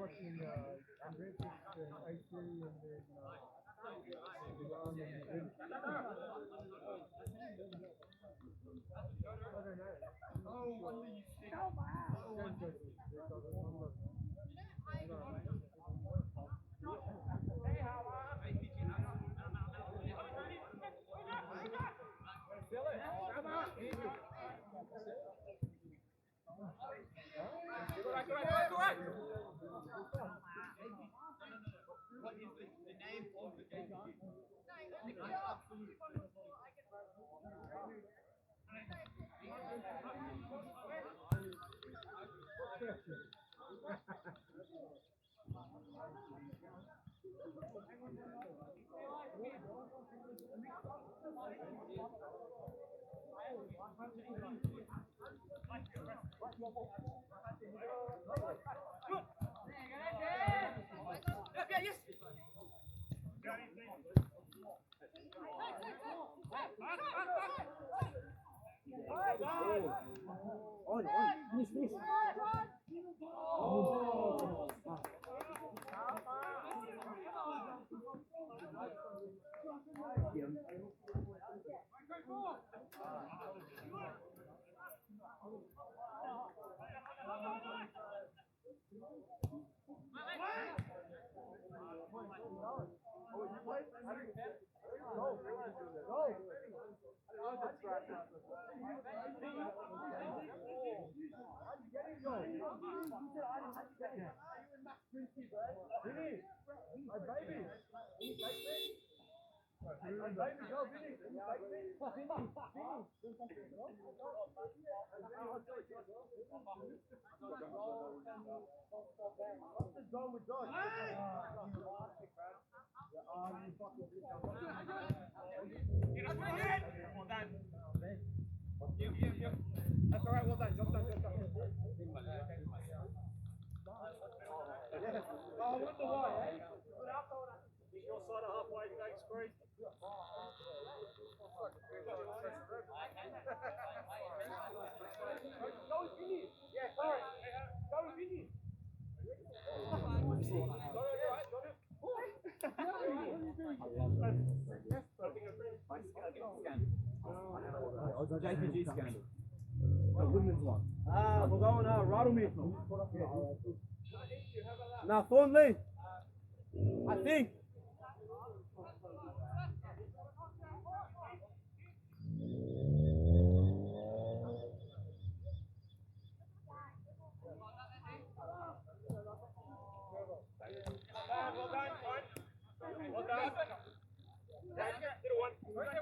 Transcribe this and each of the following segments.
watching Andres and IC and then Iran and Madrid. Other than that, What is the name of the game? On, finish. That's all right. Well done. Job done. Oh, what the why, eh? Is your side of halfway going screen? Go with Vinny. Yeah, sorry. Go with Vinny. JPG scandal. The women's one. We're going Rattle me. Now, Thornley. I think. Well done, fine. Well done. Little one. Work it.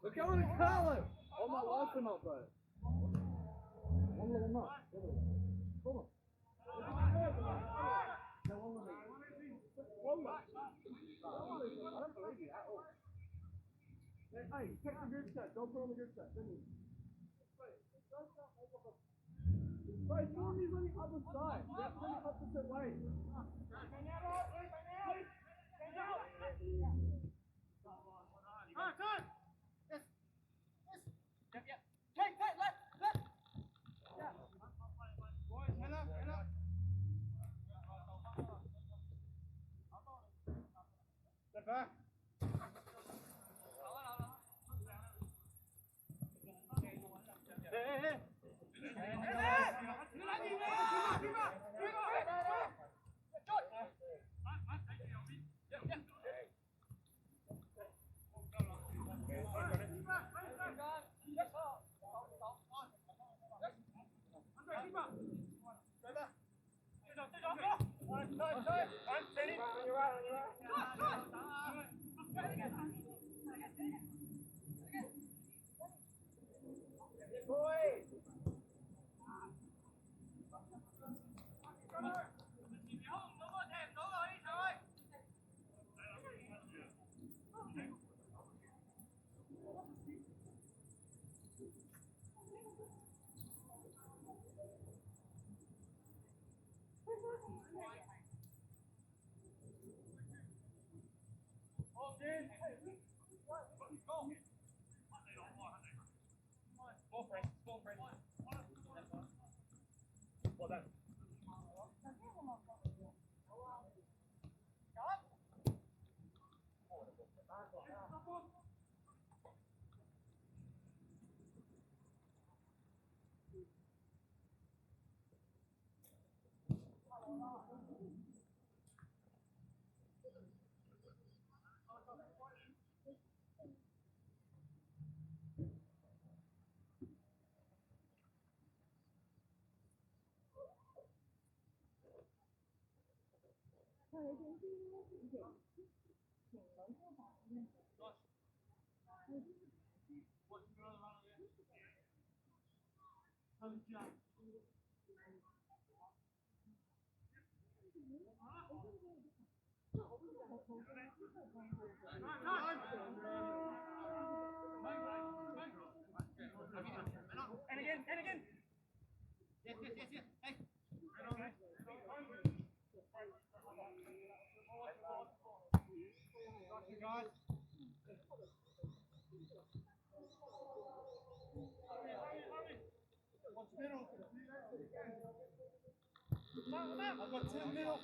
Look out the collar! Oh my, lost him outside. One little nut. Come on. Hey, check the group chat. Don't put on the group chat. Right, throw these on the other side. That's the opposite way. Step back. Well done. And again. Yes. Hey. Guys. I've got 10 mil.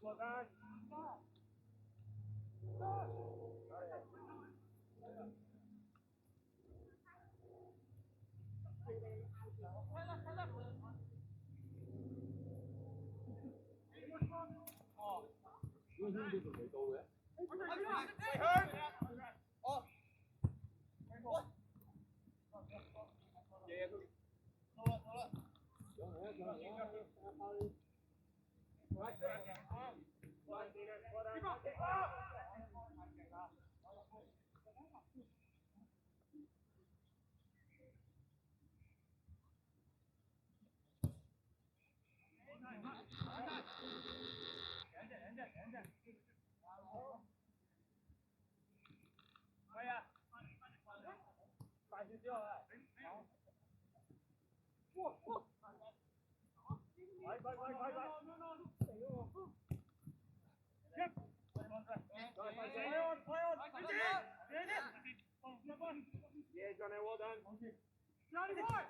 Well done. Right. Yeah, Johnny, well done. Johnny boy!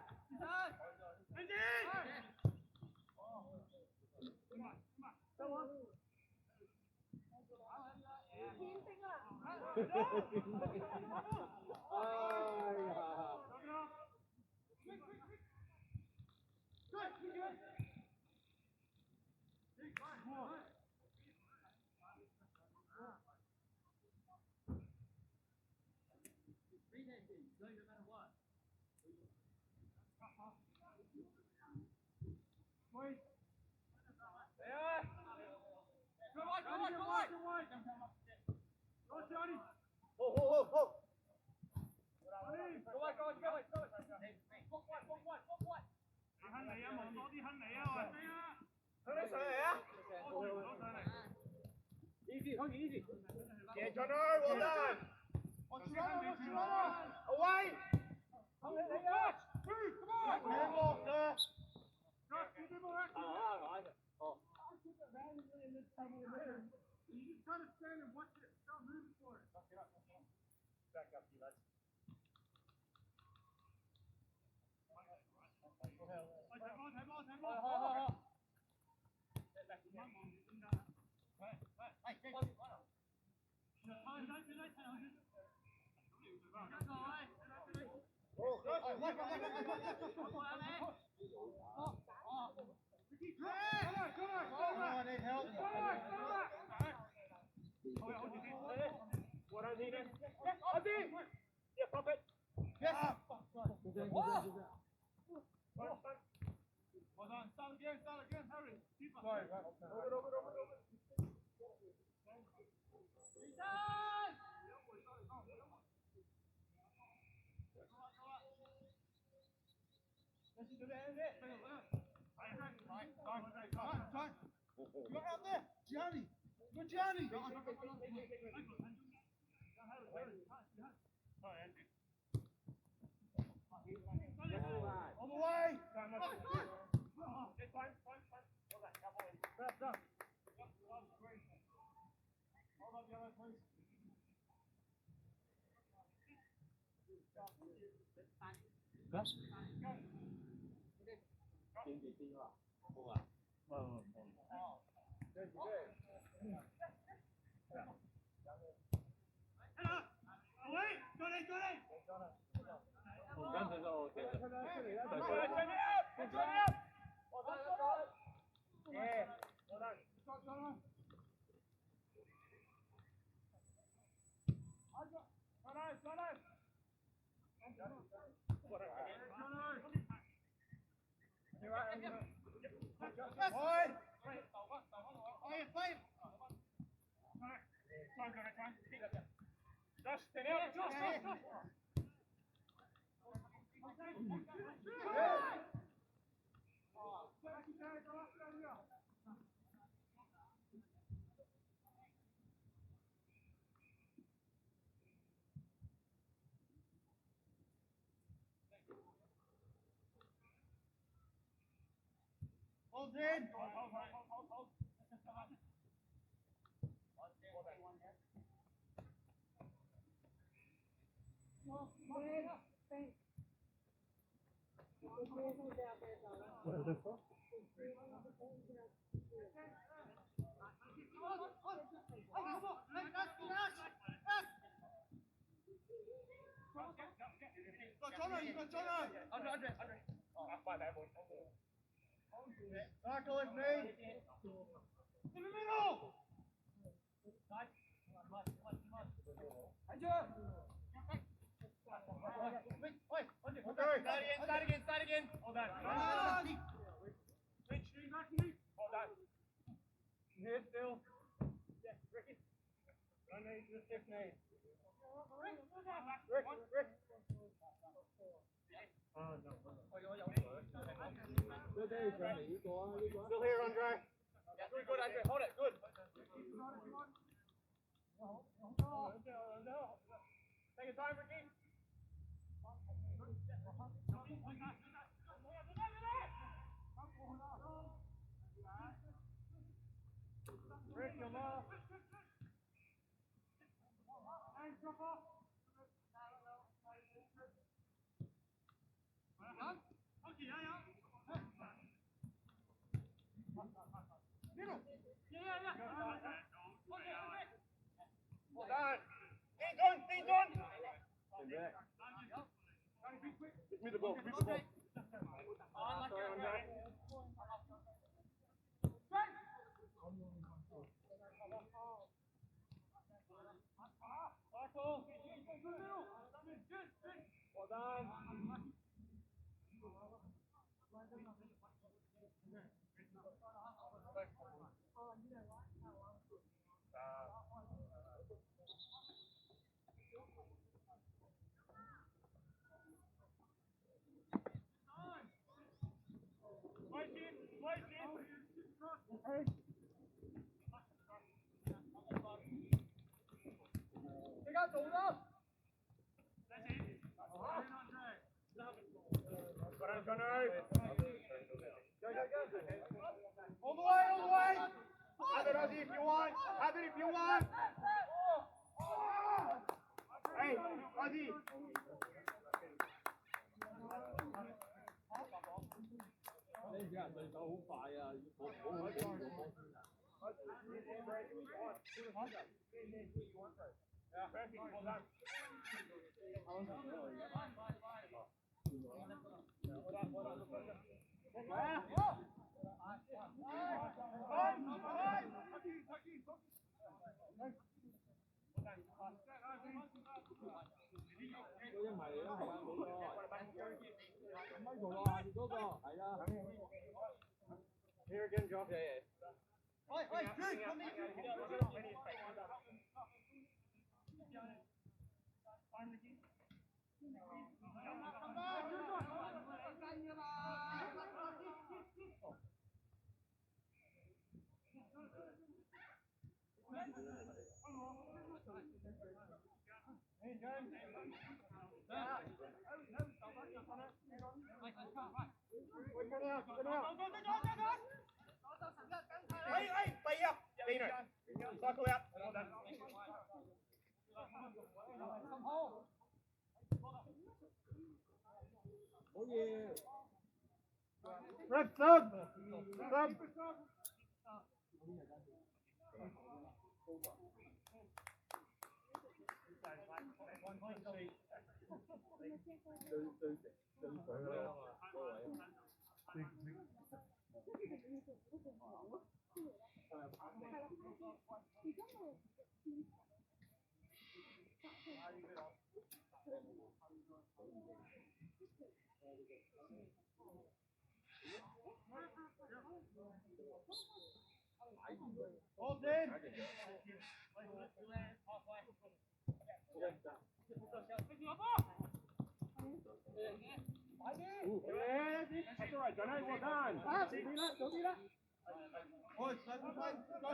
Easy, Honky, easy. Yeah, Johnny, well done. Away. What I need is. Yeah, pop it. Johnny! Good Johnny! On the way! Hold in! Tackle it, Nate! In the middle! Start again. Hold on. Hold on. Here still. Yeah, Ricky. 車上嚟呢個啊，呢個。 Still here, Andre. Yeah, good, good, Andre. Hold it, good. Take your time, Ricky. Rick, you're lost. Hands drop off. Okay, yeah. Middle. Yeah. Well done. Feet on, feet on. Give me the ball, give me the ball. Sorry, Andre. Well done. All the way. Have it, Ozzy, if you want. Have it if you want. Hey, Ozzy.呢幾人對手好快啊！我好好記住個波先啊！ Yeah, perfect. Well done. Here again, Joe. Yeah. Dude, come here. Hey, play up. Dino. Cycle out. Well done. Red sub. Hold in. That's all right, Jono. Well done. Boys, let me play. Go.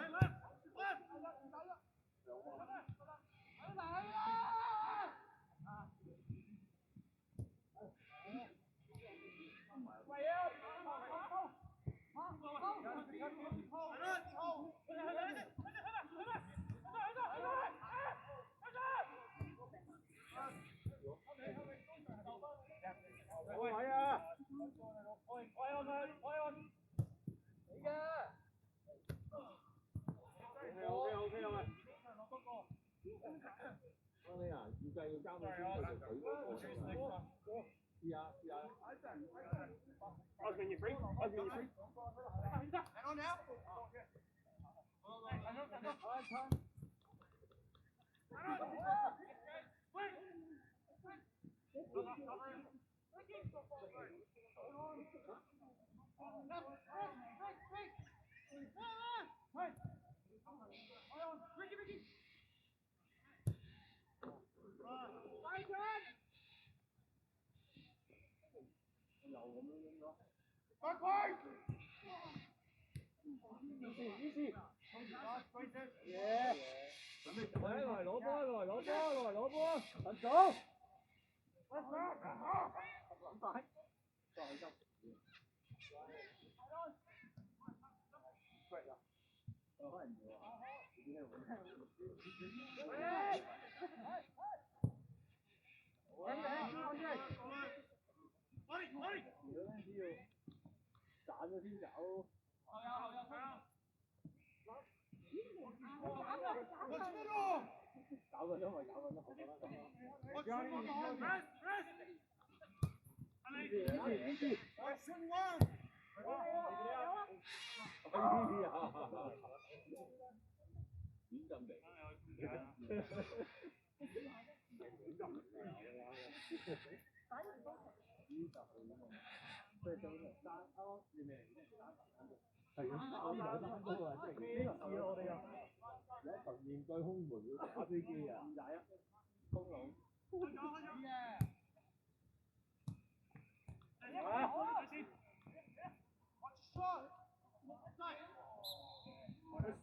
Osman, you free? Osman, you free? Hang on now. Easy. Yeah. 嚟攞波，攞波，陳總。咁快？再係咁。可能要啊。賺咗先走。搞緊咯，咪搞緊咯，好啦咁咯。Easy。點咁嚟？係咁，我哋攞得多啊！即係呢個試我哋又有一層面對空門要打飛機啊！點解啊？空籠。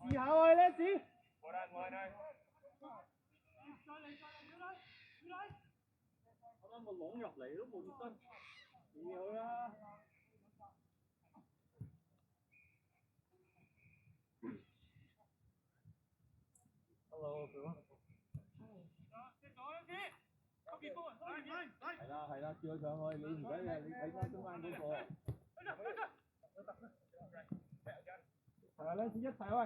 試下喎，Leslie。啱啱個籠入嚟都冇熱身，試好啦。Hello everyone。係啦，叫佢上去，你唔使嘅，你睇翻中間嗰個。係啊，Leslie一齊喂。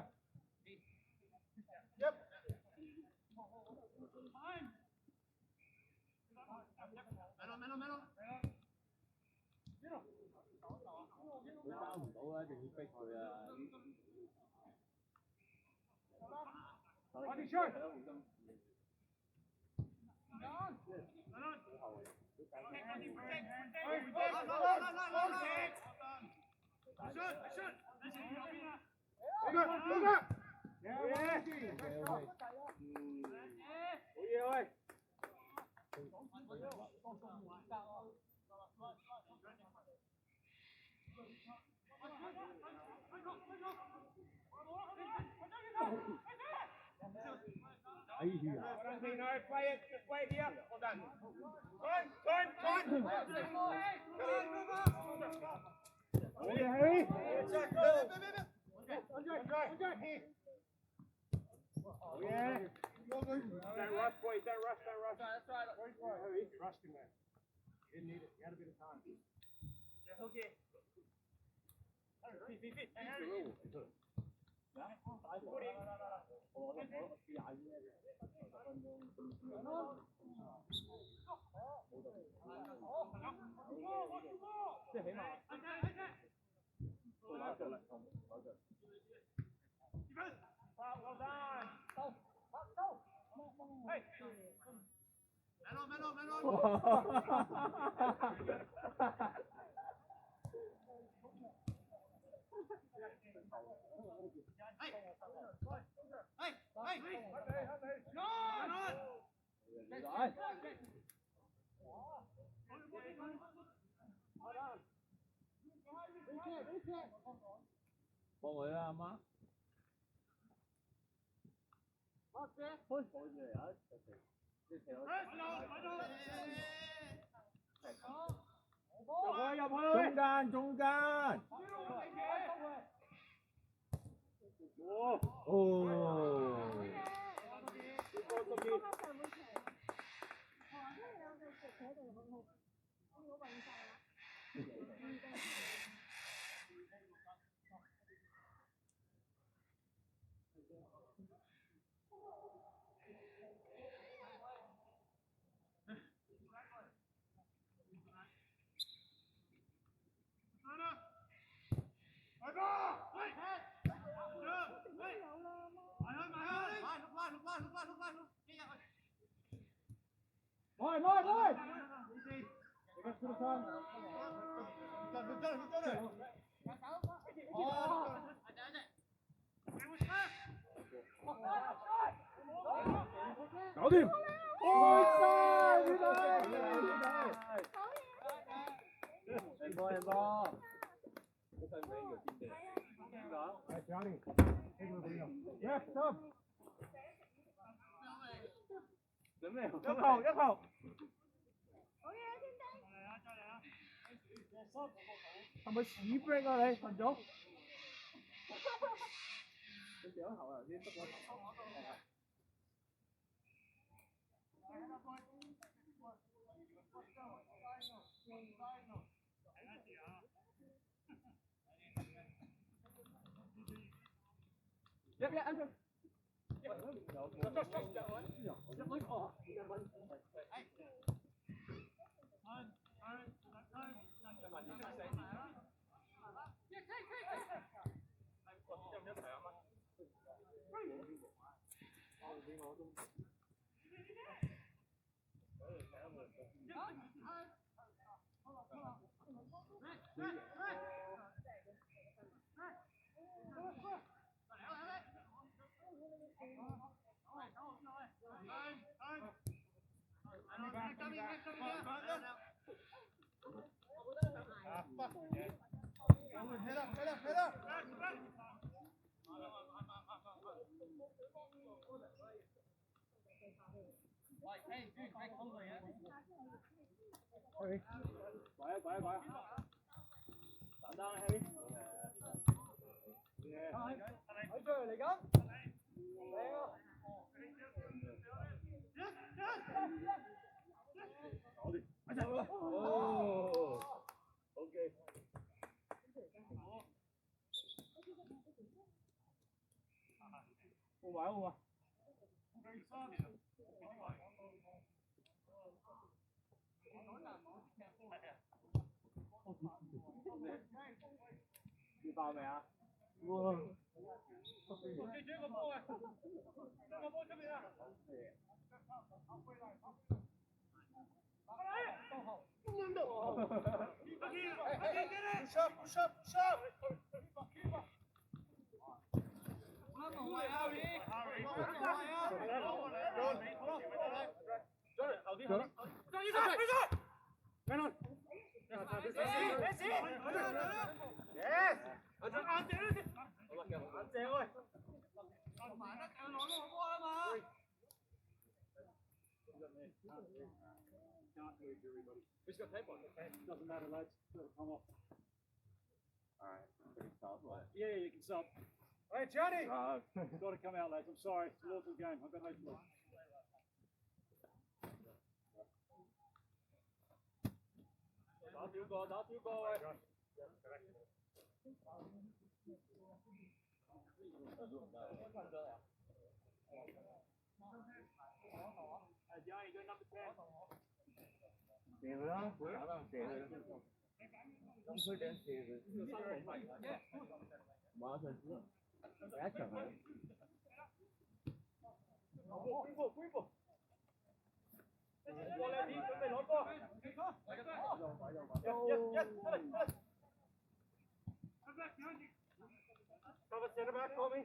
佢交唔到啊，一定要逼佢啊！快啲出！哎呀！ Play it, just wait here. Well done. Time. Okay, Harry. Yeah. Don't rush, boys. Don't rush. That's right. Harry, trusting that. You didn't need it. You had a bit of time. Yeah, okay. Feet. Well done. Hey.幫佢啦，阿媽。開火住嚟啊！中間。搞掂！贏波！細名叫邊地？點解？係 Johnny，呢個邊個 ？Yes, stop。準備一球一球。係咪屎 break 啊你陳總？你上一球啊頭先得咗球。安全。鬼啊！簡單氣。喺出嚟緊。靚啊！哦 ，OK。好玩好玩。你爆未啊？哇！你追個波啊！將個波出邊啊！Push up! Who's got tape on? Doesn't matter, lads. Come off. Alright, can we start? Yeah, you can stop. Hey, Johnny! It's got to come out, lads. I'm sorry. It's an awful game. I've got no choice. Đá thiếu go ơi. Johnny, go number 10. Tiền đó, cuối đó là tiền rồi. Không phải đến tiền rồi. Mở ra trước. Cá chẳng hạn. Quý phụ. Cô lên đi, chuẩn bị lỗi cô. Yes. Cover center back for me.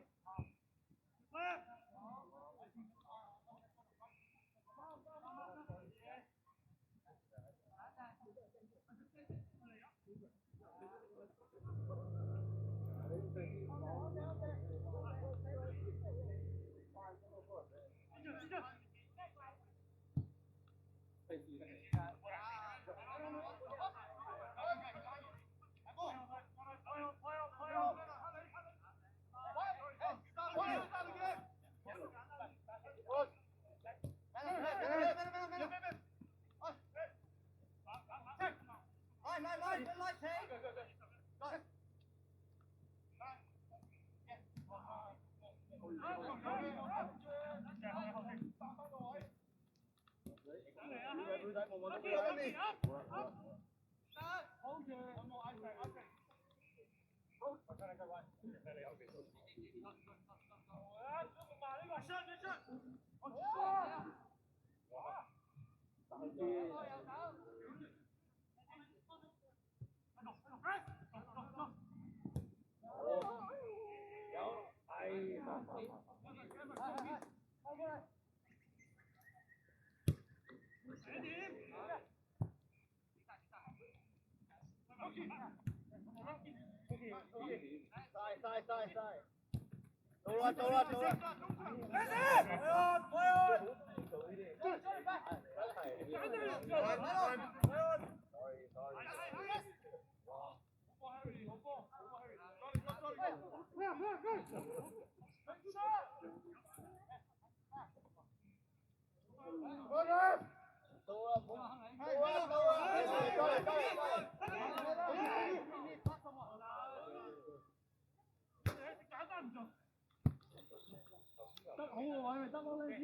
得好個位咪得咯，呢啲。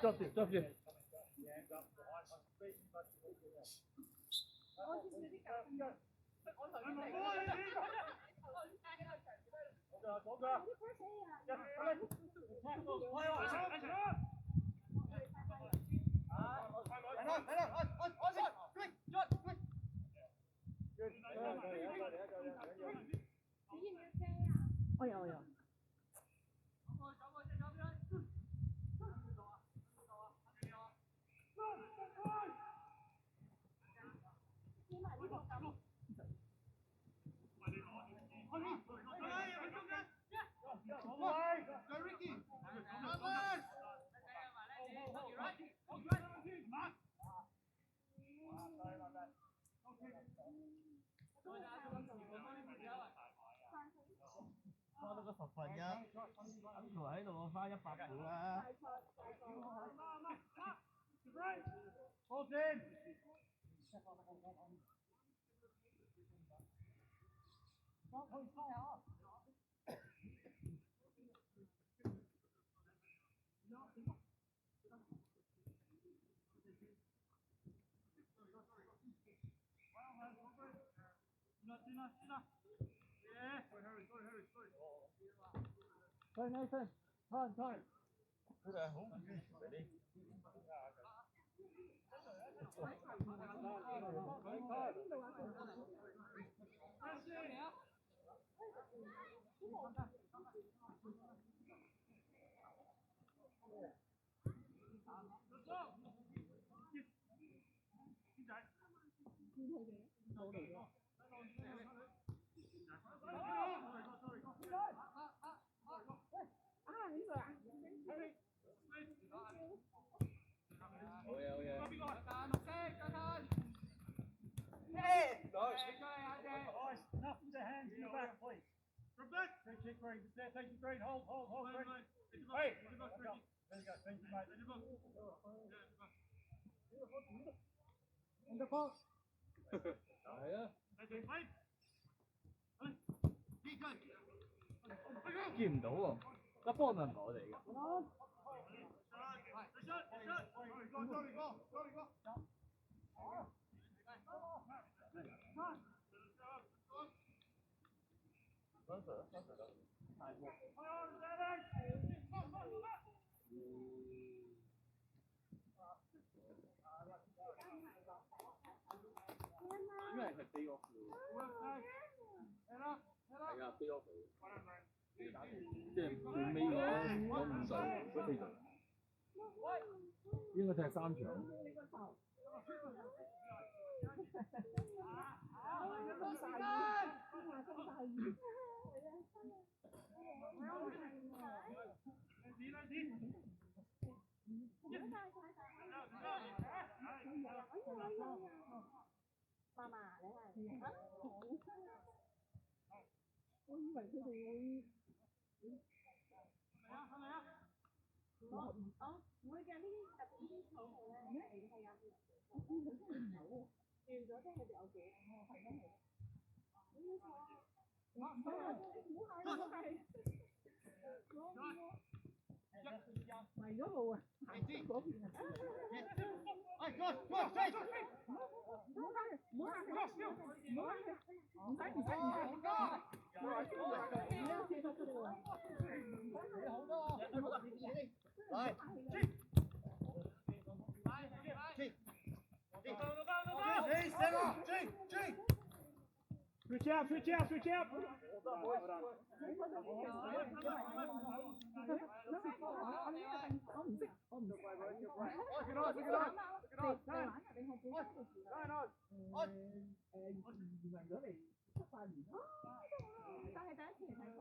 捉住捉住。我有。多得個1/10，咁同喺度我花100股啦。Nathan, time. 佢哋係好唔支持嗰啲。Enough with the hands in the back, please. Thank you, Green. Thank you, Green. Hold, Green. Hey! There you go. Thank you, mate. In the box. 係啊。見唔到喎，粒波咪唔係我哋嘅。因為係飛落去。係啊，飛落去。即係最尾嗰5隊都飛咗。應該踢3場。媽媽，你係啊？我以為佢哋會係咪啊？唔會嘅，呢啲特別啲草號咧係啊，我知佢都唔好喎，轉咗即係佢哋有幾係咩？冇錯啊！唔好係。迷咗路啊！行嗰邊啊！哎，過，唔好行，唔好行，唔使。Switch out. 玩啊？定係本身嘅時間？移民咗嚟7、8年咯。但係第一次嚟睇過。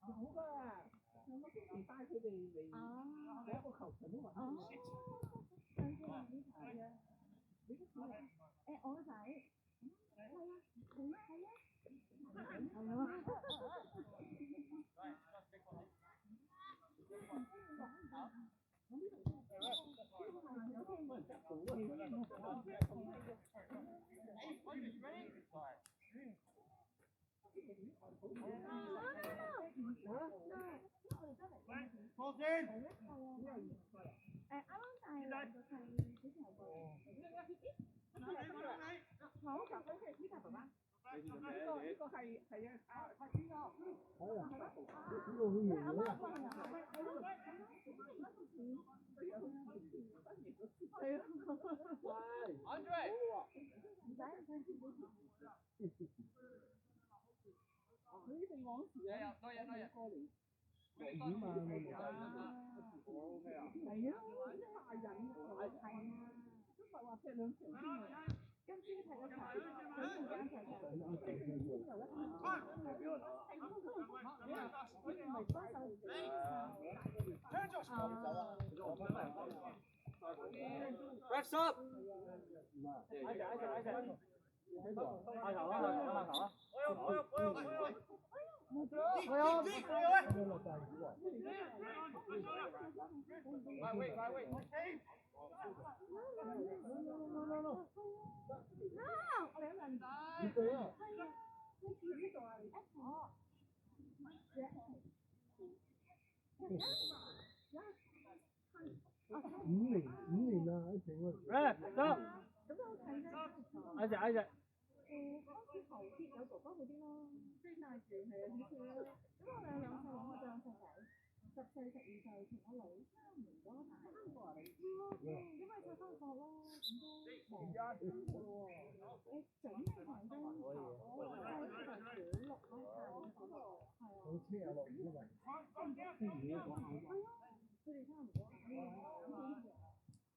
有㗎，上個星期帶佢哋嚟喺個球場都揾到。上次話呢排啊，你都知啦。我個仔係啊，係啊。放先。啱啱帶兩個係小朋友過嚟。好，呢個爸爸。呢個係啊，Wraps up。5年啦，一整個。開始頭啲有哥哥嗰啲咯，即係帶住係啊，好似啦。咁我哋有兩細佬，我仲有細仔，10歲、12歲同我女3年多大。3個啊你？因為細翻學咯，咁都忙辛苦喎。整係成功，我細就小6咯，係啊。好車啊落雨啊！係啊，佢哋差唔多。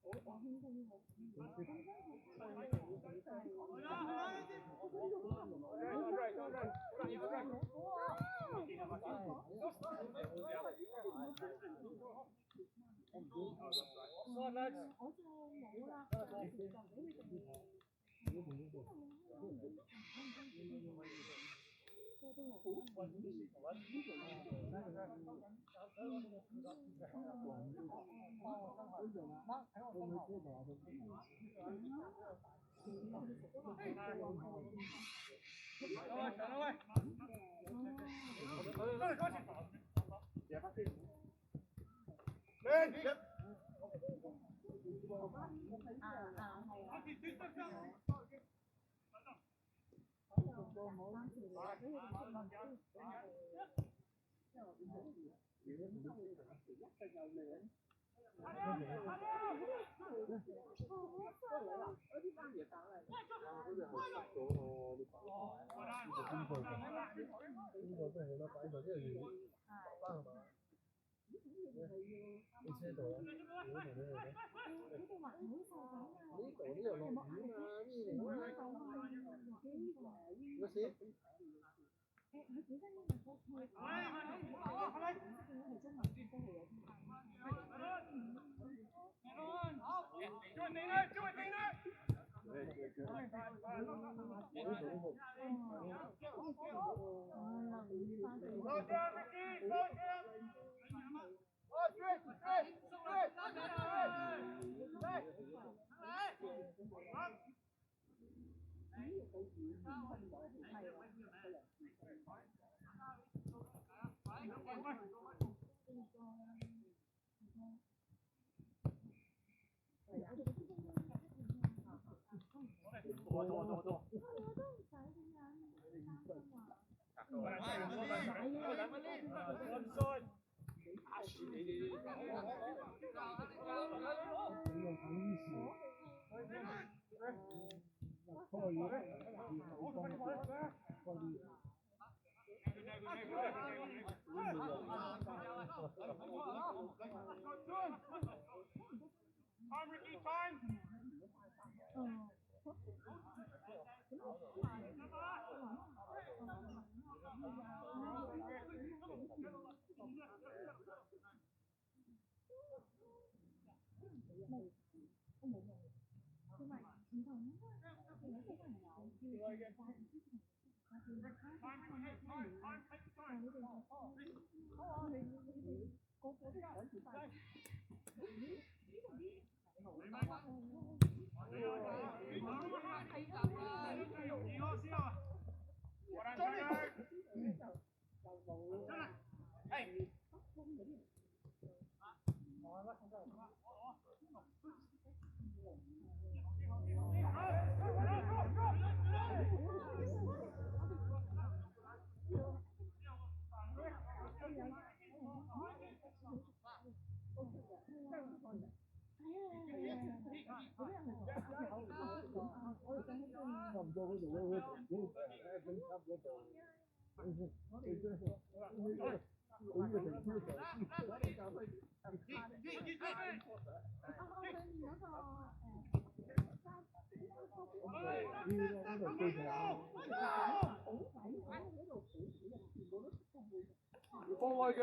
我輕鬆啲。Time, Ricky, time! 差唔多嗰度嗰度分級嗰度，佢真係佢呢個停車場，我哋就去呢度最長。方開嘅。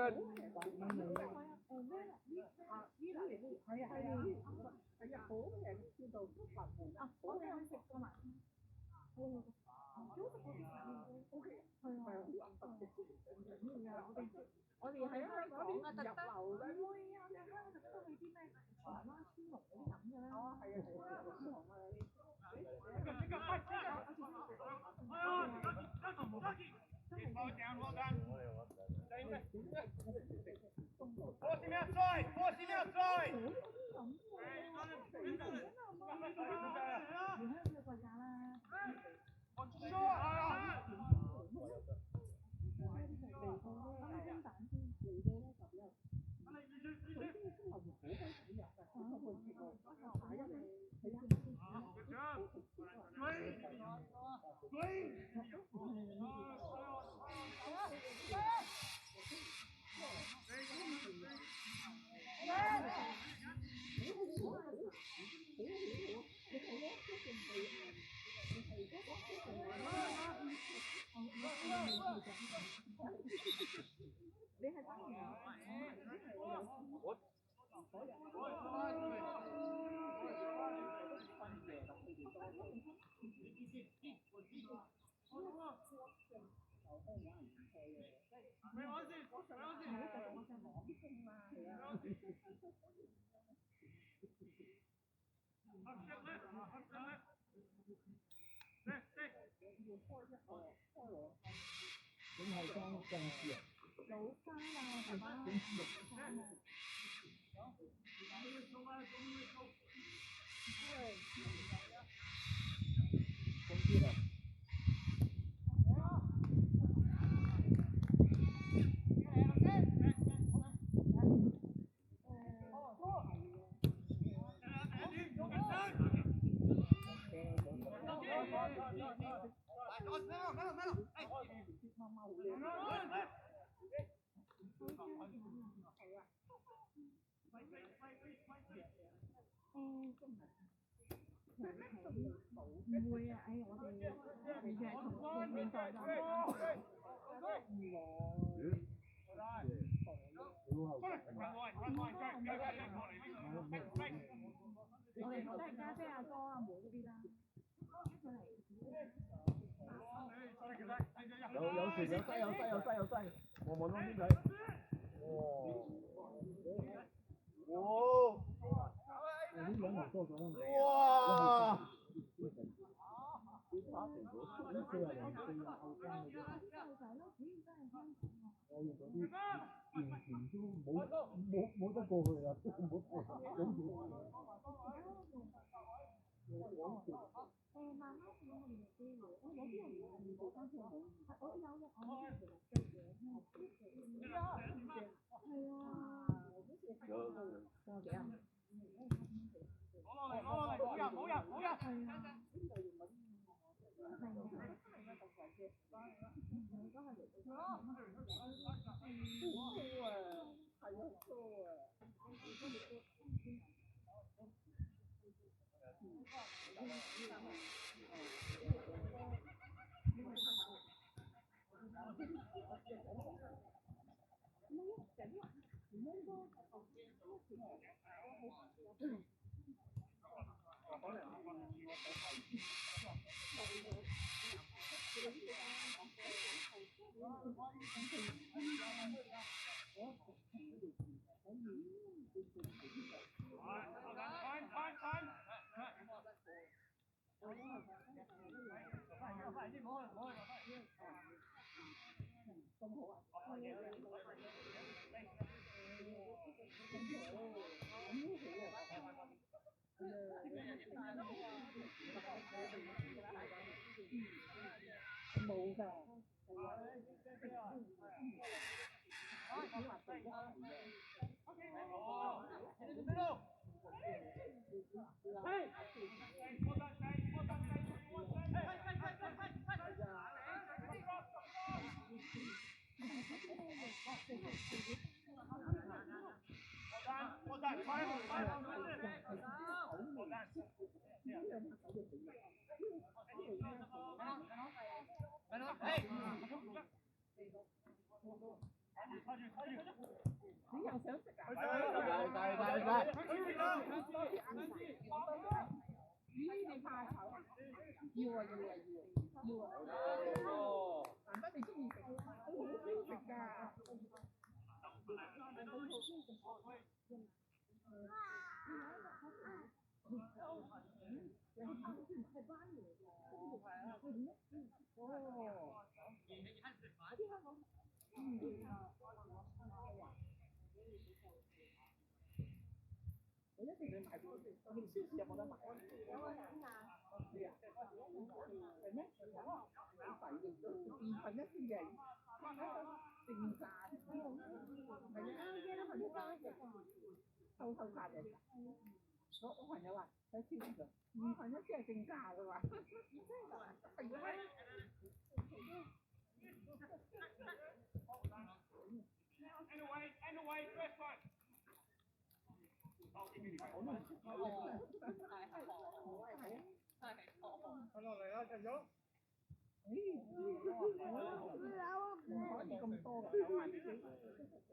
我哋喺香港入流嘅，會啊！我哋香港特登去啲咩荃灣天龍嗰啲飲嘅啦。哦，係啊，係啊，唔同啊嗰啲。咁係當正事啊！老花啊，係嘛？唔會啊！哎呀，我哋完全係同年代㗎。我哋都係家姐阿哥阿妹嗰啲啦。有時有西，望望邊仔。哇！我用嗰啲完全都冇得過去啦，都冇過諗住。慢慢試我哋嘅機會，我有啲人唔好單車冇，我有嘅，我呢條係係啊，多幾啊？冇人。冇㗎。你又想食啊？係。咦，你怕醜啊？要啊！難得你中意食，我好中意食㗎。我一定要買過，我哋超市有冇得買？有啊，係咩？2份1先嘅，定價。係啊，偷價嚟。我朋友話喺超市度2份1先係正價㗎嘛。係咩？Anyway, first one. 落嚟啦，陳總。唔可以咁多㗎，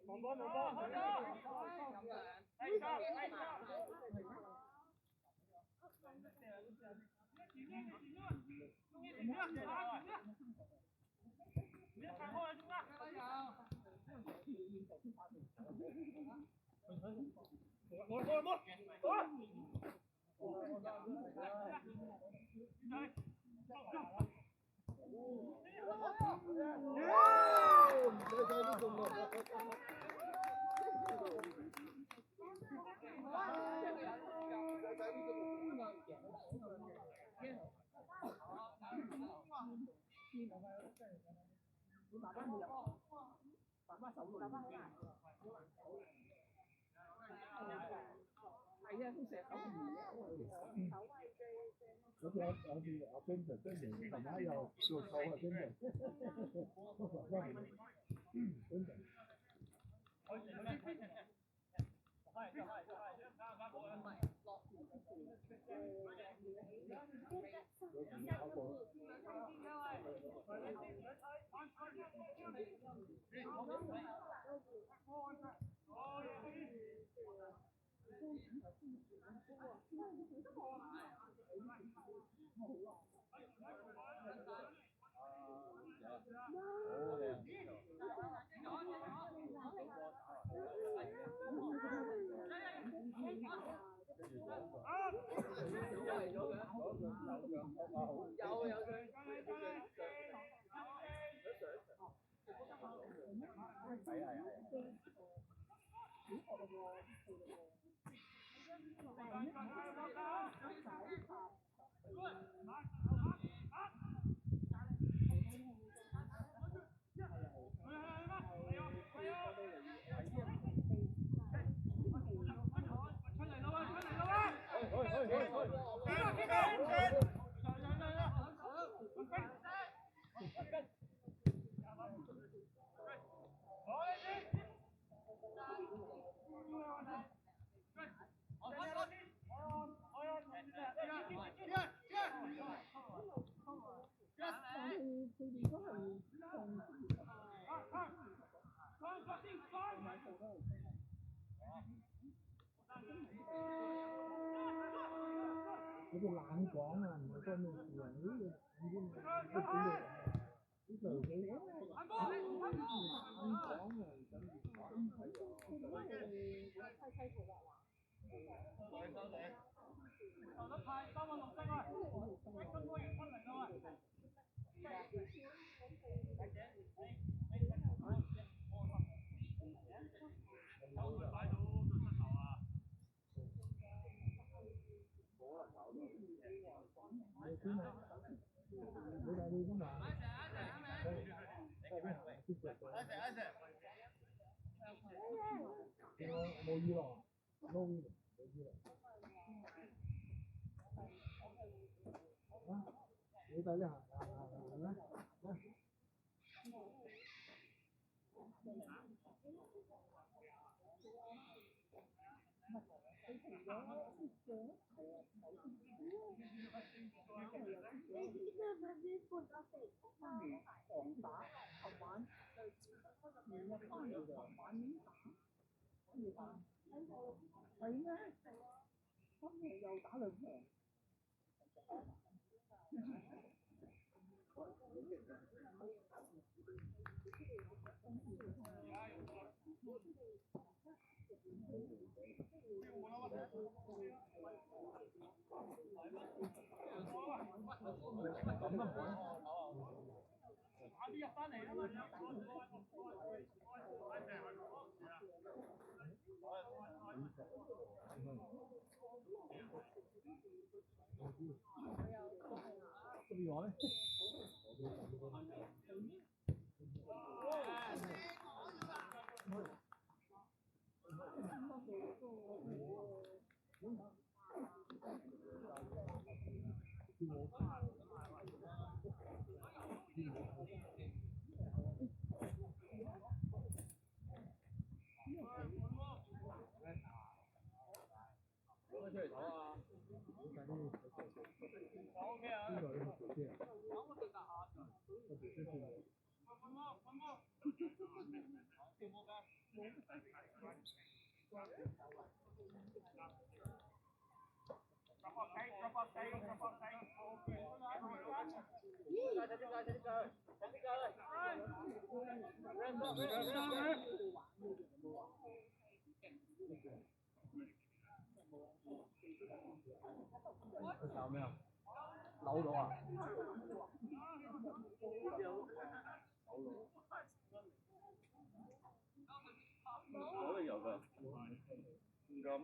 望波。爸爸冇入，爸爸手累。係啊，佢成日手唔嚟。我真的，爸妈要做操啊，真的，不爽真的。嗰啲冷講啊，唔係關咩事啊？呢啲已經都管到呢條佢冷講啊，球得太深啊，綠色啊！今波要出嚟啦喂！冇意咯，no 冇意咯。你睇下，係咩？今日又打兩場。啲入翻嚟啦嘛！咁樣咧？搞咩啊？扭到啊！我都有㗎，唔敢。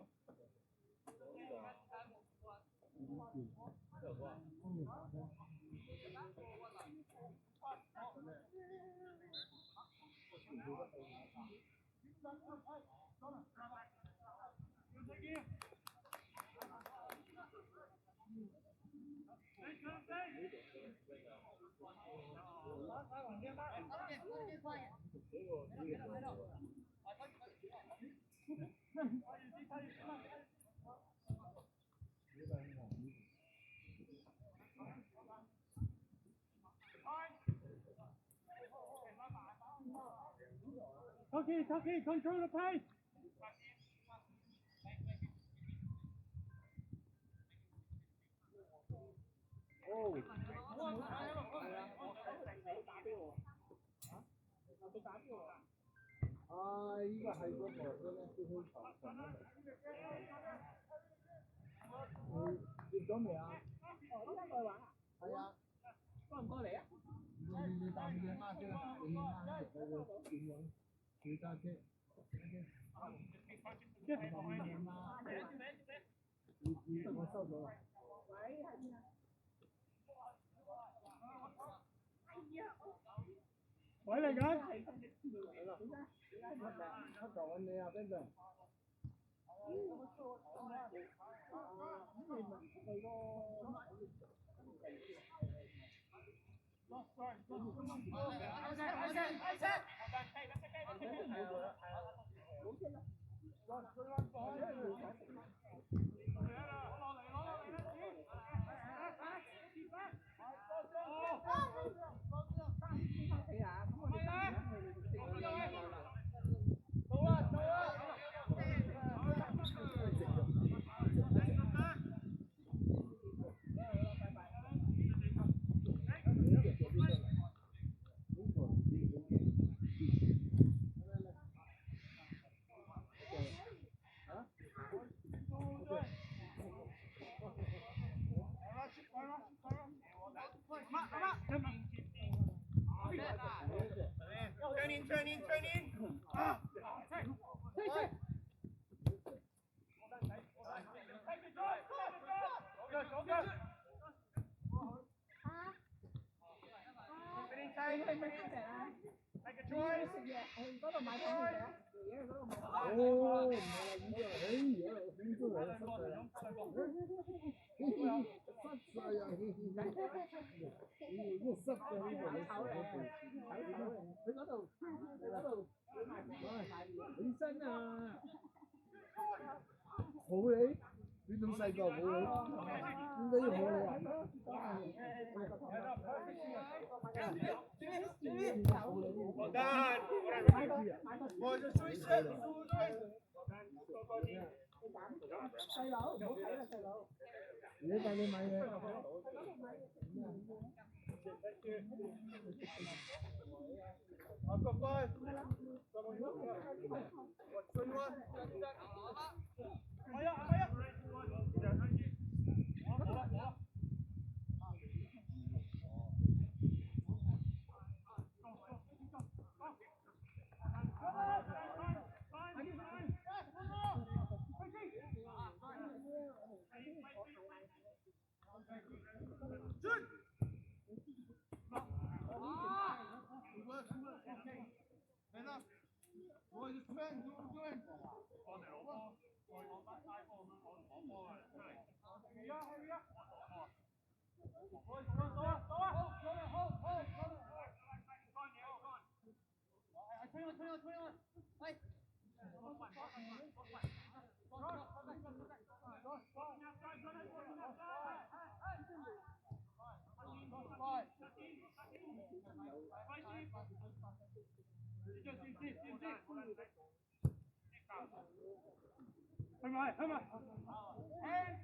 Okay, control the pace. Oh. 啊！依個係嗰個嗰啲燒烤場你接咗未啊？哦，依家過去玩啊？係啊。過唔過嚟啊？你打你媽先啦，你媽入去個電影，佢揸車，你得我收咗啦。喂，喺邊啊？喂嚟緊。黑球揾你啊 ，Ben。Take a choice. 嗰度買糖嘅，而家嗰度買糖。哦，唔係啦，呢個，哎呀，呢個嚟啦，失晒呀，呢個濕嘅，呢個你嗰度，起身啊！冇你，你咁細個冇你，點解要冇你啊？Well done. Boys, just reset. 細佬，唔好睇啦，細佬。你帶你買嘅。I've got 5. Someone got 21. Boys, just come in. Do what we're doing. Come on. Hands.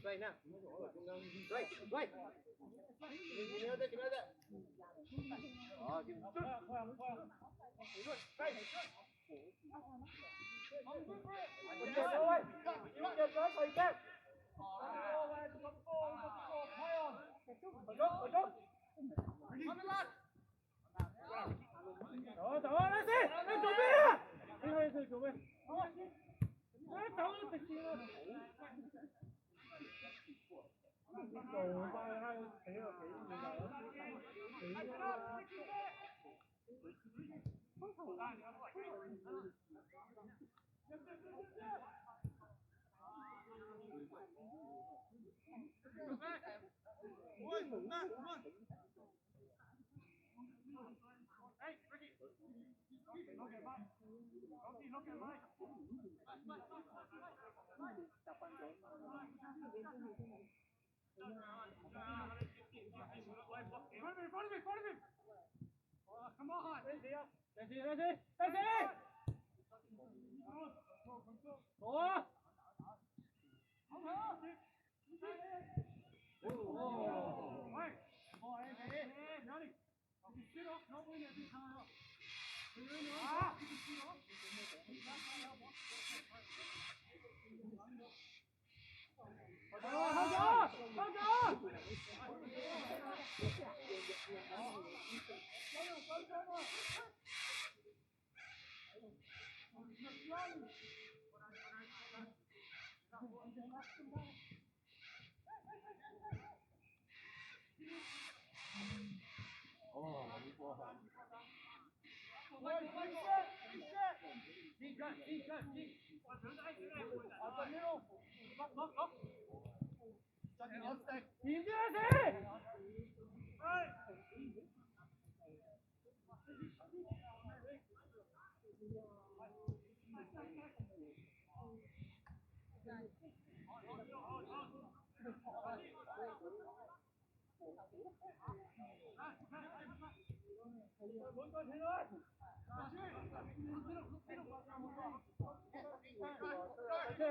喂，那，喂，你要这。好，进。走啊！你做咩啊？你做咩？走啊！直線啊！做翻啦，死個幾年啦！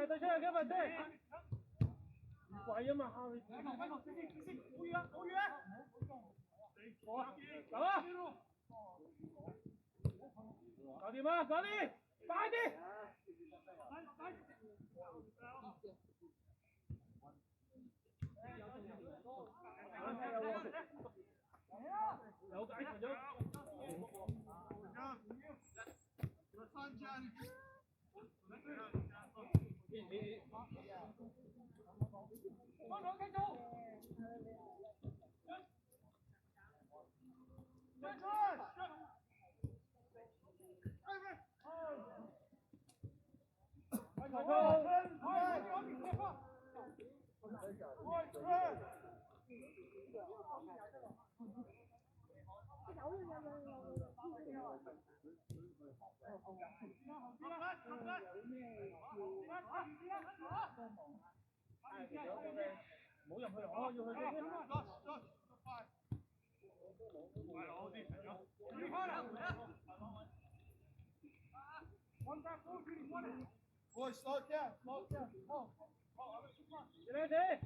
對出嚟嘅問題。鬼啊嘛，蝦你！走啊！搞掂啊！搞掂！快啲！有解決咗。冇入去哦，要去嗰邊。Boy, slow it down, slow it down. Oh. Get in.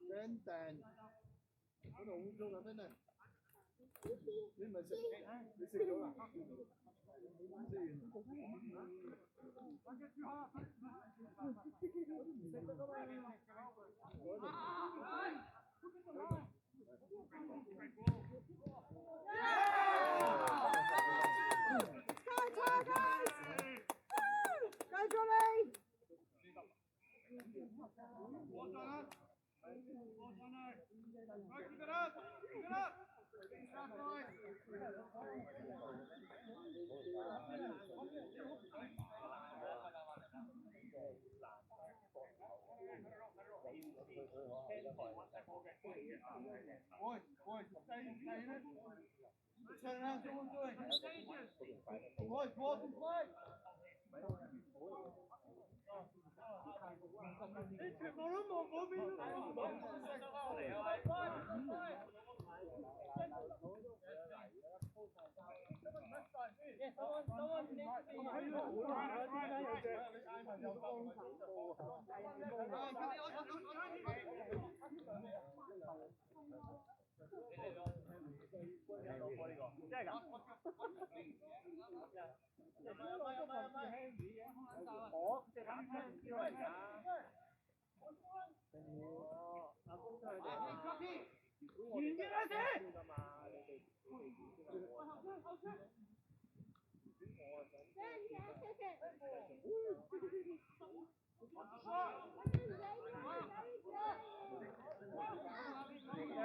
Trên tàn. Có đồ uống chung là thế này. Nếu mà xịt, đi xịt chỗ nào? Boy, stay in. Turn around, do what I'm doing. Boys, walk and play.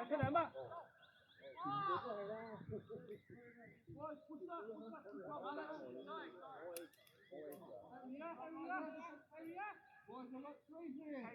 出兩筆。Boys, I got three here.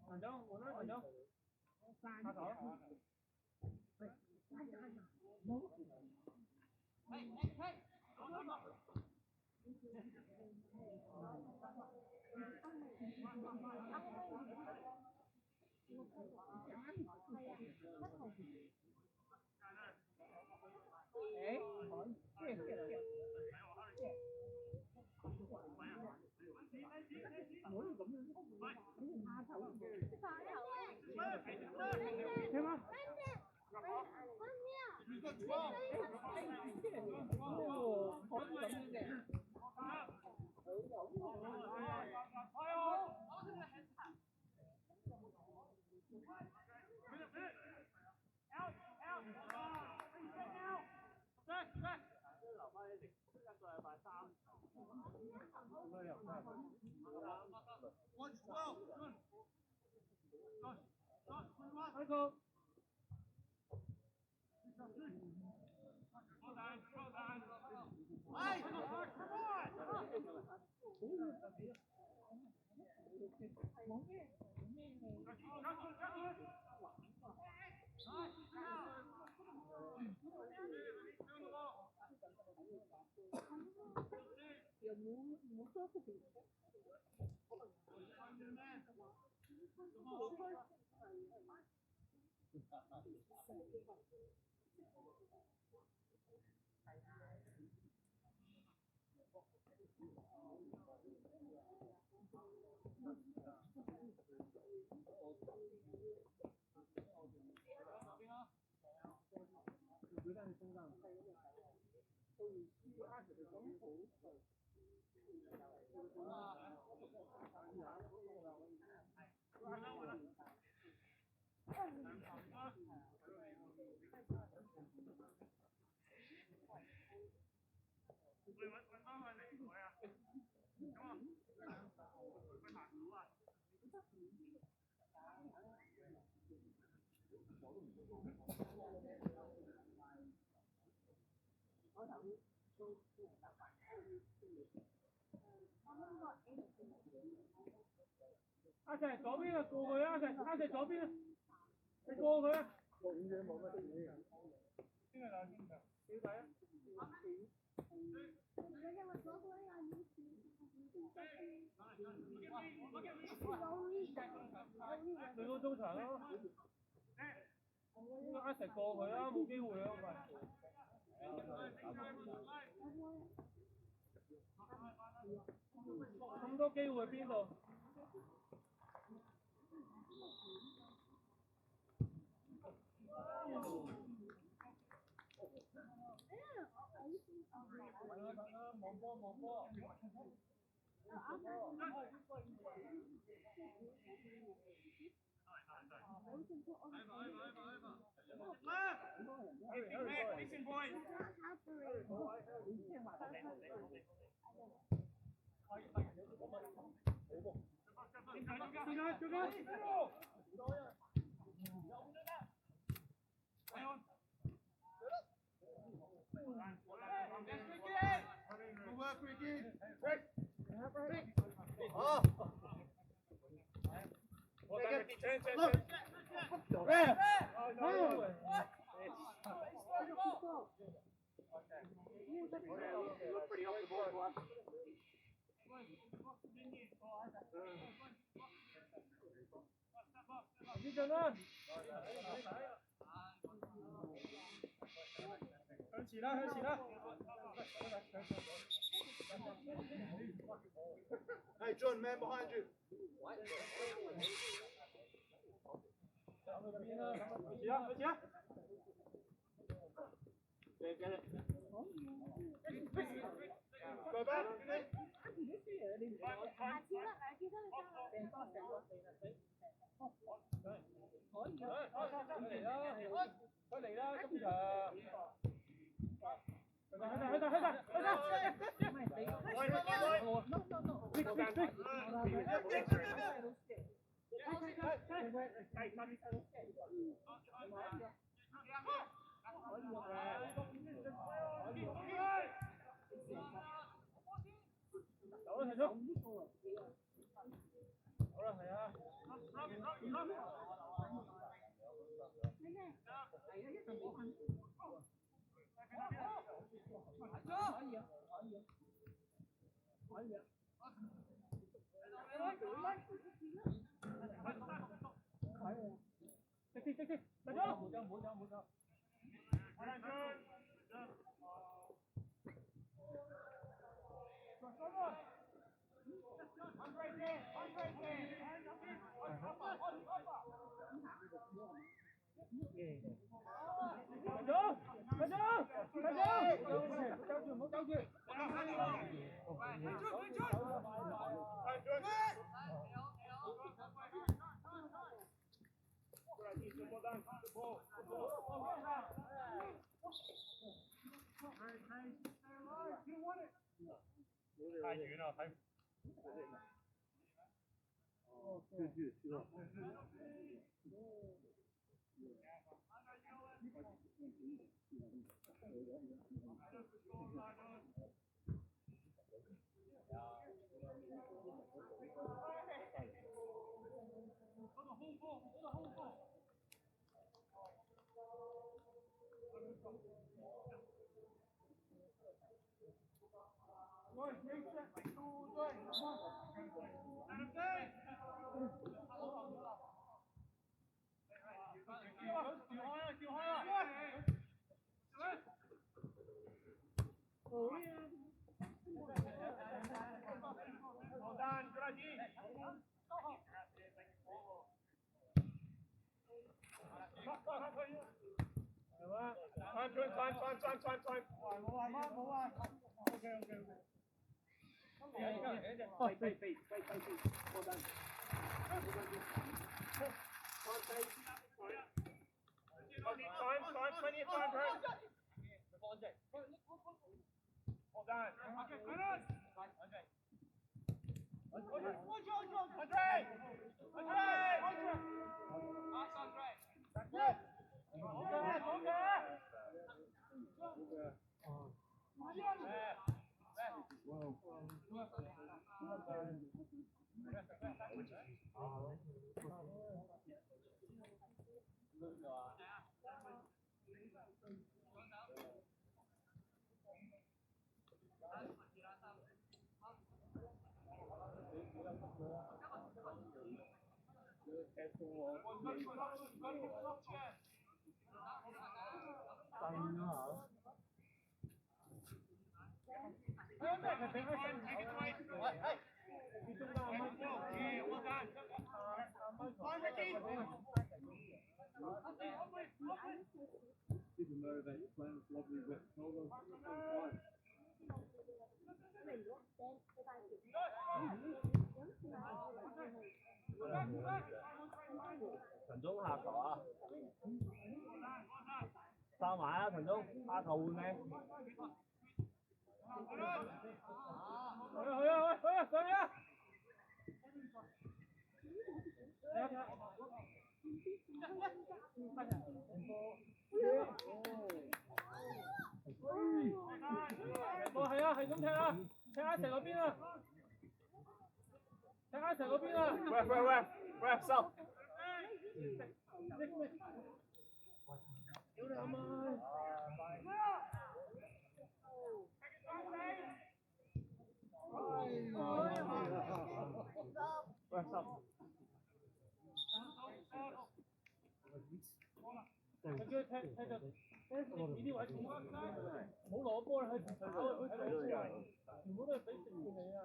thành中，換啦，thành中，下頭。阿石左邊啊，過去啊，阿石左邊啊，你過佢啊。永遠冇乜事嘅。邊個打邊場？小仔啊。最多中場咯。應該阿石過佢啊，冇機會啊，咁多機會邊度？望波望波。向前啦，向前啦！Hey, John, man behind you. 向前啦，向前啦！ Go back. 佢嚟啦，今場。去走啦，提速。好啦，係啊。直接，嚟咗！唔好走。太遠啦，睇。Didn't know that you're playing this lovely wet solo. 陳忠下球啊！收埋啊，陳忠，下球換你。去啊！上去啊！係啊，係咁踢啊！踢阿成嗰邊啊！踢阿成嗰邊啊！喂，收！屌你阿媽！喂，收！佢叫佢踢就呢啲位唔好攞波啦，佢全部都係俾直線你啊！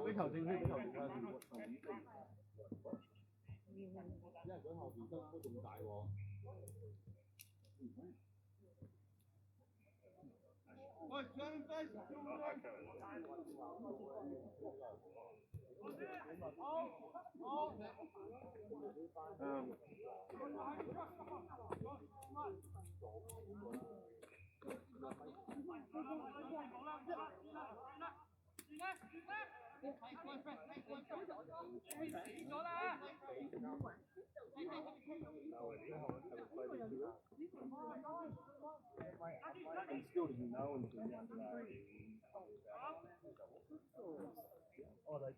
俾球證先，俾球證先。因為佢後邊都仲大喎。喂，上低still doesn't know until yesterday. Oh, they.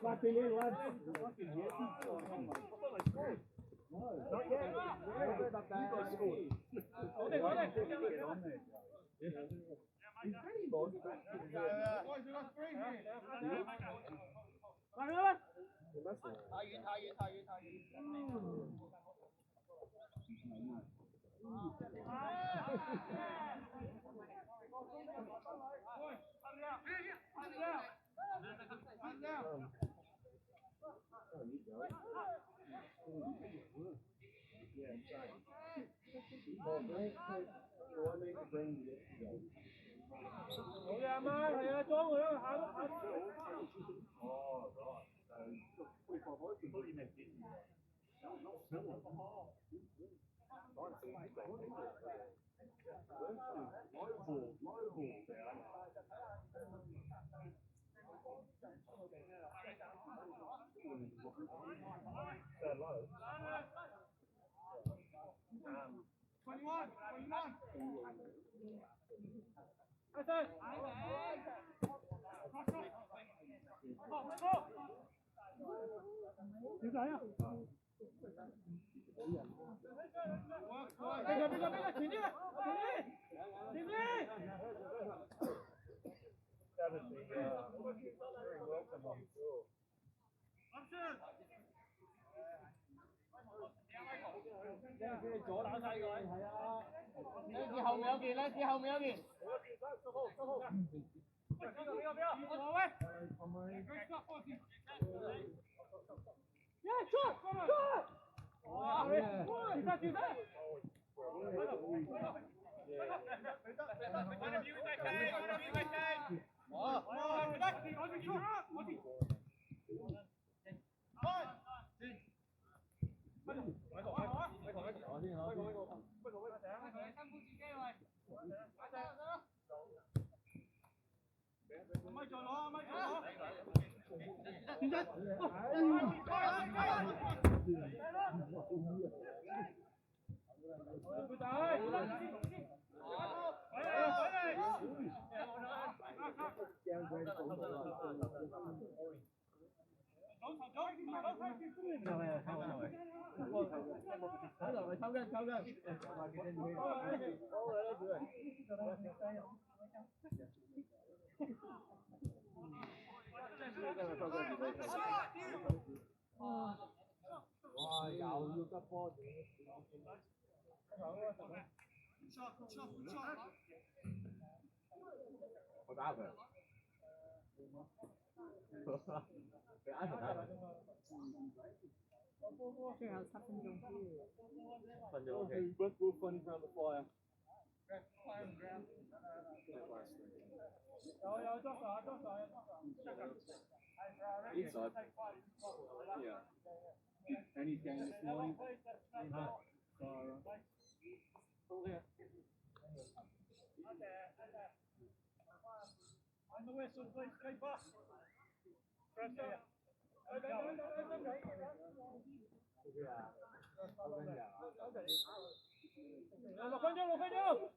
Lucky little lad. No, not yet. He's pretty bored. 好嘅阿媽，係啊，裝佢啊，下。點解啊？邊個前啲啊！前啲！左打晒佢，係啊！你後面有件咧，你後面有件。哇！又要得波，我打佢。佢啱同打佢。最後7分鐘。分鐘 OK。We're funny around the fire. 有捉手。Inside. Yeah. And he's game this morning. On the whistle, please, keeper. Press up. 6分鐘。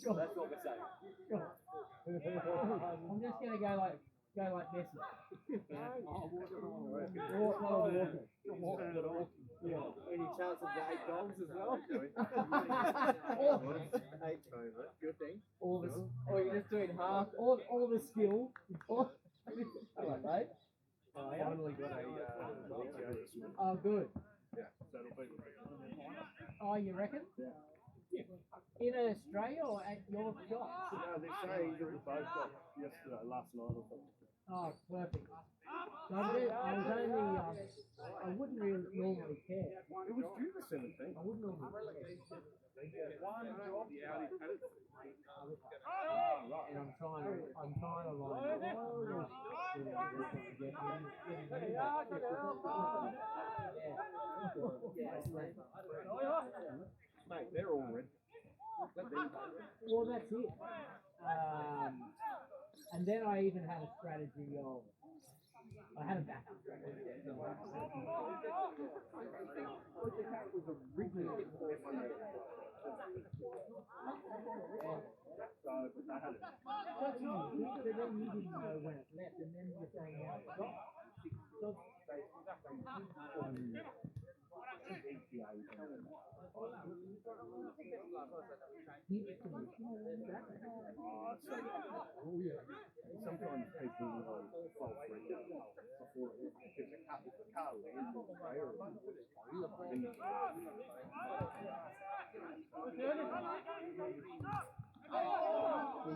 Sure. That's what we're saying. Sure. I'm just gonna go like this. Any chance of the 8 goals as well? 8 over. Good thing. Or you're just doing half, all the skill. Hello, mate. Finally got a VTO this morning. Oh, good. Yeah, so it'll be. Oh, you reckon? Yeah. In Australia or at your shop? No, they say that we both got yesterday, last night or something. Oh, perfect. So I wouldn't really normally care. It was due the 17th. I wouldn't normally care. One job, the Audi Paddock. And I'm trying to like, Mate, they're all red. Well, that's it. And then I even had a strategy of, I had a backup strategy. So then you didn't know when it left, and then you're saying now it's gone. So, Sometimes people fall for it before because the car lands on the trailer and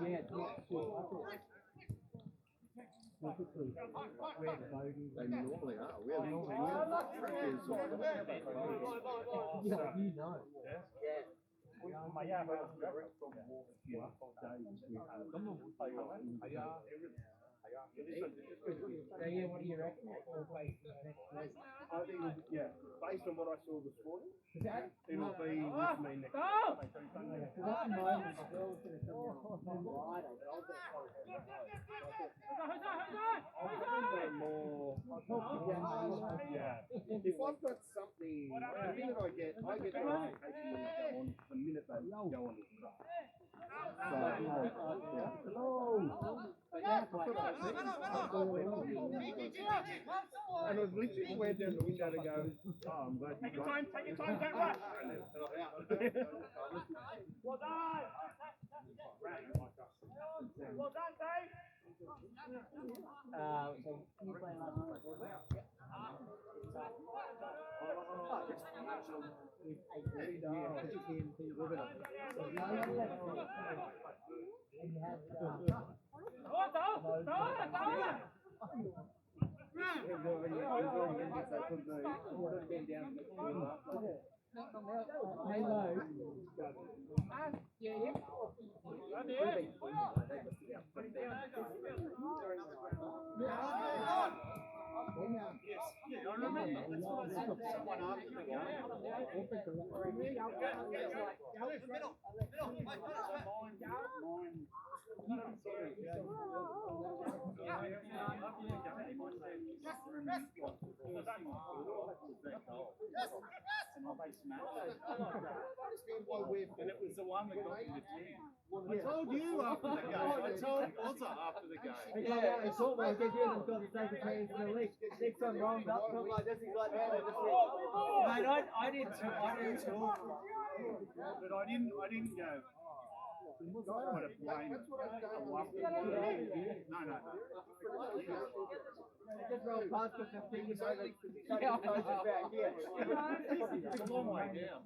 yeah, it's not sure. I thought typically where the boat is. they normally are. We're trackers Yeah, you know. So yeah, what do you reckon? All places next week. I think, based on what I saw this morning, Okay. it'll be with me next Because at the moment the girl's going to come down on Friday, but I'll get a call. I'll talk to Jen. If I've got something, the thing that I get notification when they go on the minute they go on the truck. And I was literally went down the window to go, oh, I'm glad you got it. Take your time, don't rush. Well done. Well done, Dave. So you play last night? With 8:30. And you had Halo. And it was the one that got me the 10. I told you after the game. I told Ozza after the game. I thought I get you and got the same players in the league. Next time wrong up, come like this, he's like that. Mate, I did too. But I didn't go. Try to blame it. No. Just roll past us and think about it. It's a long way down.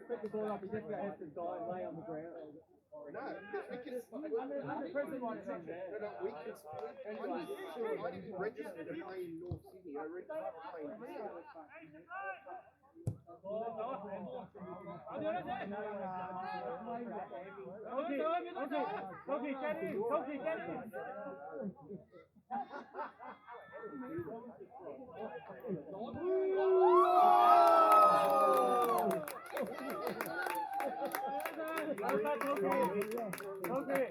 Pick the ball up, he just got hit and die and lay on the ground. No, because The person might have been there. I didn't register to play in North Sydney. I registered to play in Okay, get in. Okay.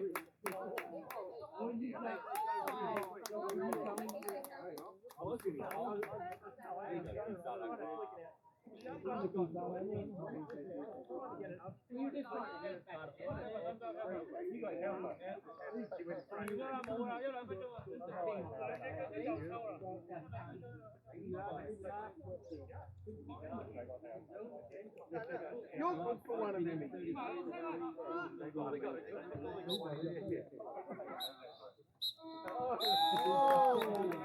You're good for one of them. Oh,